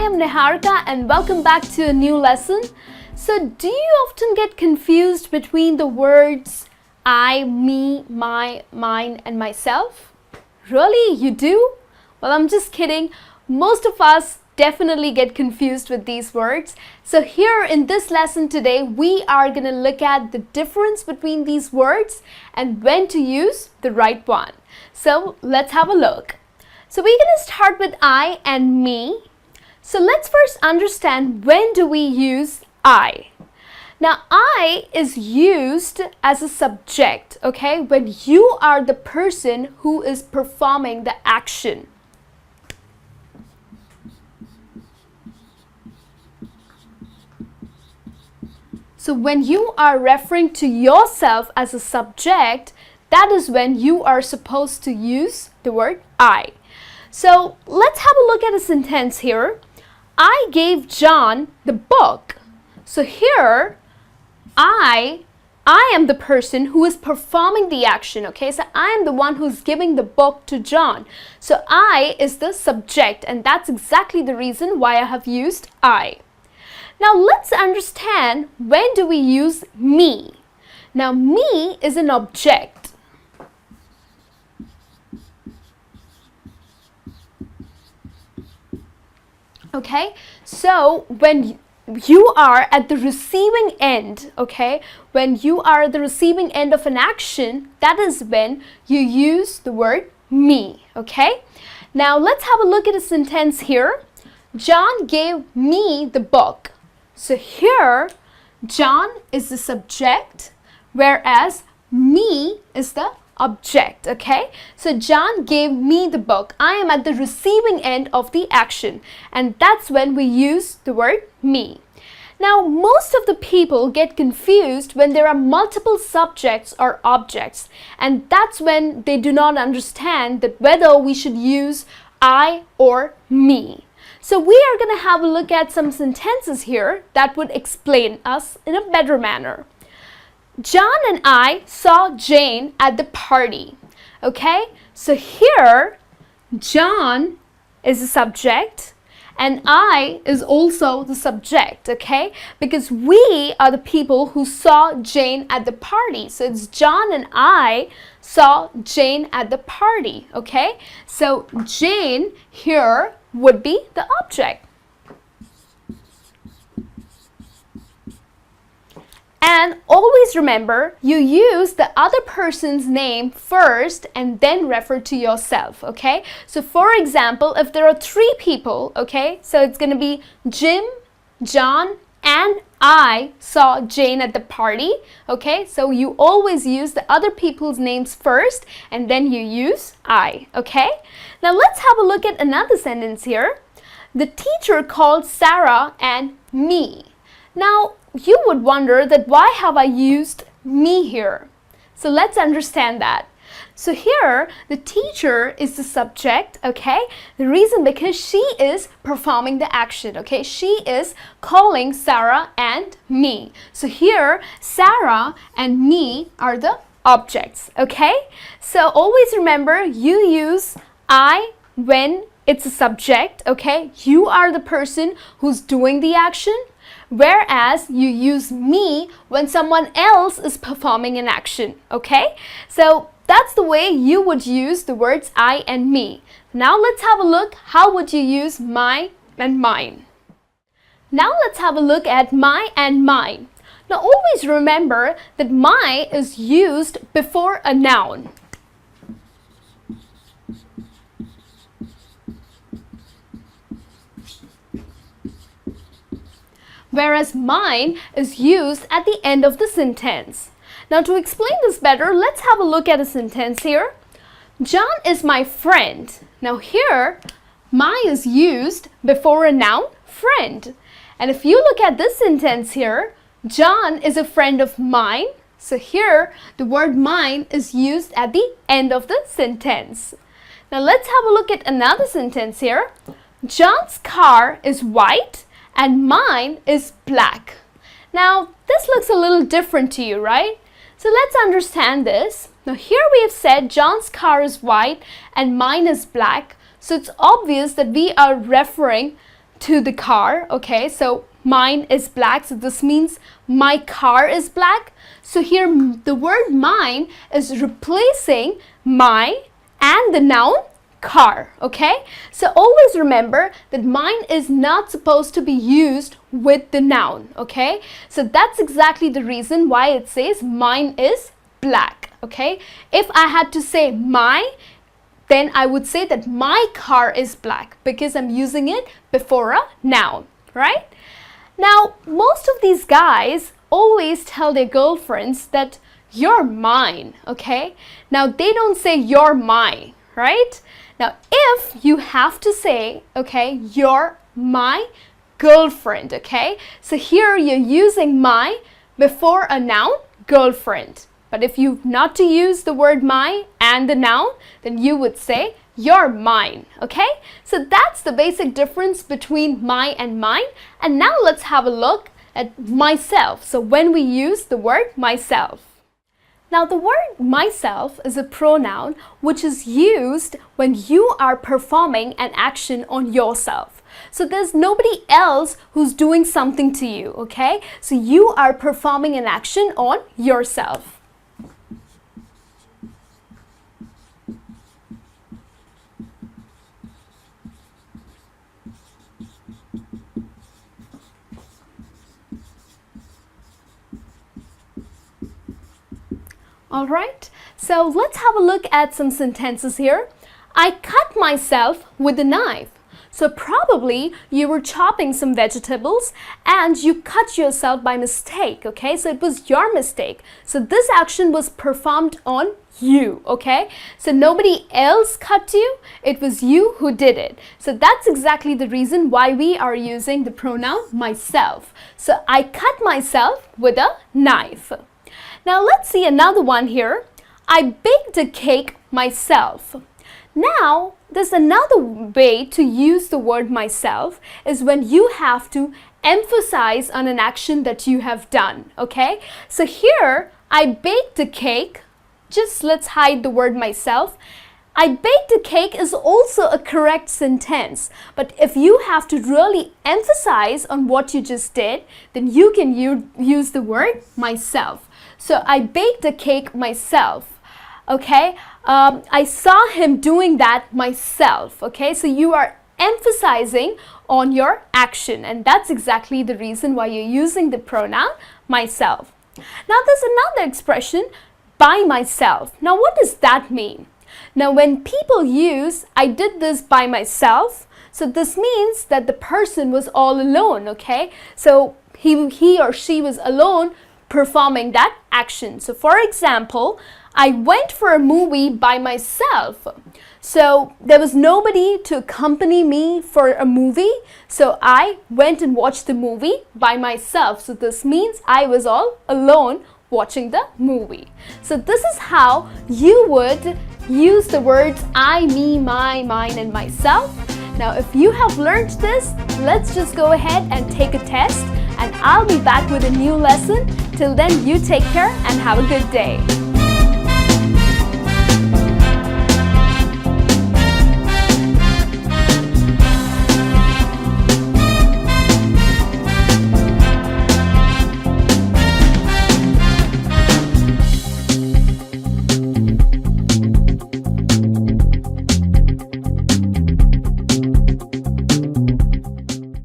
am Niharika and welcome back to a new lesson. So do you often get confused between the words I, me, my, mine and myself? Really, you do? Well, I'm just kidding. Most of us definitely get confused with these words. So here in this lesson today, we are going to look at the difference between these words and when to use the right one. So let's have a look. So we're going to start with I and me. So let's first understand when do we use I. Now I is used as a subject, okay, when you are the person who is performing the action. So when you are referring to yourself as a subject, that is when you are supposed to use the word I. So let's have a look at a sentence here. I gave John the book. So here, I am the person who is performing the action, okay? So I am the one who's giving the book to John. So I is the subject, and that's exactly the reason why I have used I. Now let's understand when do we use me. Now me is an object. Okay, so when you are at the receiving end, okay, when you are at the receiving end of an action, that is when you use the word me, okay? Now let's have a look at a sentence here. John gave me the book. So here, John is the subject, whereas me is the object, okay? So John gave me the book. I am at the receiving end of the action, and that's when we use the word me. Now, most of the people get confused when there are multiple subjects or objects, and that's when they do not understand that whether we should use I or me. So we are going to have a look at some sentences here that would explain us in a better manner. John and I saw Jane at the party. Okay, so here John is the subject and I is also the subject, okay, because we are the people who saw Jane at the party. So it's John and I saw Jane at the party, okay? So Jane here would be the object. And always remember, you use the other person's name first and then refer to yourself, okay? So for example, if there are three people, okay, so it's going to be Jim, John, and I saw Jane at the party, okay? So you always use the other people's names first and then you use I, okay? Now let's have a look at another sentence here. The teacher called Sarah and me. Now, you would wonder that why have I used me here? So let's understand that. So here, the teacher is the subject, okay? The reason because she is performing the action, okay? She is calling Sarah and me. So here, Sarah and me are the objects, okay? So always remember, you use I when it's a subject, okay? You are the person who's doing the action. Whereas you use me when someone else is performing an action, okay? So that's the way you would use the words I and me. Now let's have a look, how would you use my and mine? Now let's have a look at my and mine. Now always remember that my is used before a noun. Whereas mine is used at the end of the sentence. Now to explain this better, let's have a look at a sentence here. John is my friend. Now here, my is used before a noun, friend. And if you look at this sentence here, John is a friend of mine. So here, the word mine is used at the end of the sentence. Now let's have a look at another sentence here. John's car is white and mine is black. Now, this looks a little different to you, right? So let's understand this. Now here we have said John's car is white and mine is black. So it's obvious that we are referring to the car, okay? So mine is black, so this means my car is black. So here the word mine is replacing my and the noun car, okay? So always remember that mine is not supposed to be used with the noun, okay? So that's exactly the reason why it says mine is black, okay? If I had to say my, then I would say that my car is black because I'm using it before a noun, right? Now, most of these guys always tell their girlfriends that you're mine, okay? Now, they don't say you're mine, right? Now, if you have to say, okay, you're my girlfriend, okay? So here you're using my before a noun, girlfriend. But if you not to use the word my and the noun, then you would say you're mine, okay? So that's the basic difference between my and mine. And now let's have a look at myself. So when we use the word myself. Now the word myself is a pronoun which is used when you are performing an action on yourself. So there's nobody else who's doing something to you, okay? So you are performing an action on yourself. Alright, so let's have a look at some sentences here. I cut myself with a knife. So probably you were chopping some vegetables and you cut yourself by mistake, okay? So it was your mistake. So this action was performed on you, okay? So nobody else cut you, it was you who did it. So that's exactly the reason why we are using the pronoun myself. So I cut myself with a knife. Now let's see another one here. I baked a cake myself. Now there's another way to use the word myself is when you have to emphasize on an action that you have done, okay? So here I baked a cake. Just let's hide the word myself. I baked a cake is also a correct sentence, but if you have to really emphasize on what you just did, then you can use the word myself. So I baked a cake myself, okay? I saw him doing that myself, okay? So you are emphasizing on your action, and that's exactly the reason why you're using the pronoun myself. Now there's another expression, by myself. Now what does that mean? Now when people use I did this by myself, so this means that the person was all alone, okay? So he or she was alone performing that action. So for example, I went for a movie by myself. So there was nobody to accompany me for a movie. So I went and watched the movie by myself. So this means I was all alone watching the movie. So this is how you would use the words I, me, my, mine, and myself. Now if you have learned this, let's just go ahead and take a test, and I'll be back with a new lesson. Till then, you take care and have a good day.